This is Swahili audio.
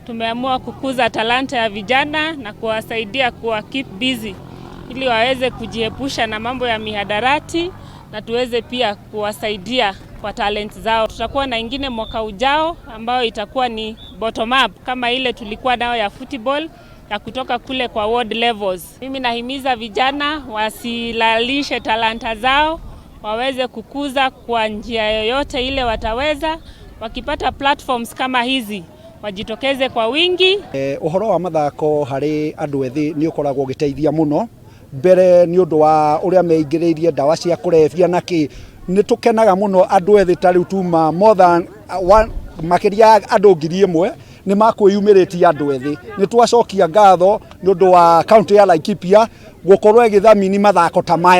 Tumeamua kukuza talanta ya vijana na kuwasaidia kuwa keep busy ili waweze kujiepusha na mambo ya mihadarati na tuweze pia kuwasaidia kwa talent zao. Tutakuwa na ingine mwaka ujao ambao itakuwa ni bottom up kama ile tulikuwa nayo ya football ya kutoka kule kwa world levels. Mimi nahimiza vijana wasilalishe talanta zao, waweze kukuza kwa njia yoyote ile wataweza. Wakipata platforms kama hizi wajitokeze kwa wingi. Uhoro wa mathako hari andu ethi ni ukoragwo giteithia muno mbere ni undu wa uria meingiriirie ndawa cia kurebia naki ni tukenaga muno andu ethi tari tuma more than makiria andu 1000 ni makwiyumiritie andu ethi ni twacokia ngatho ni undu wa county ya Laikipia gukorwo igithamini mathako ta maya.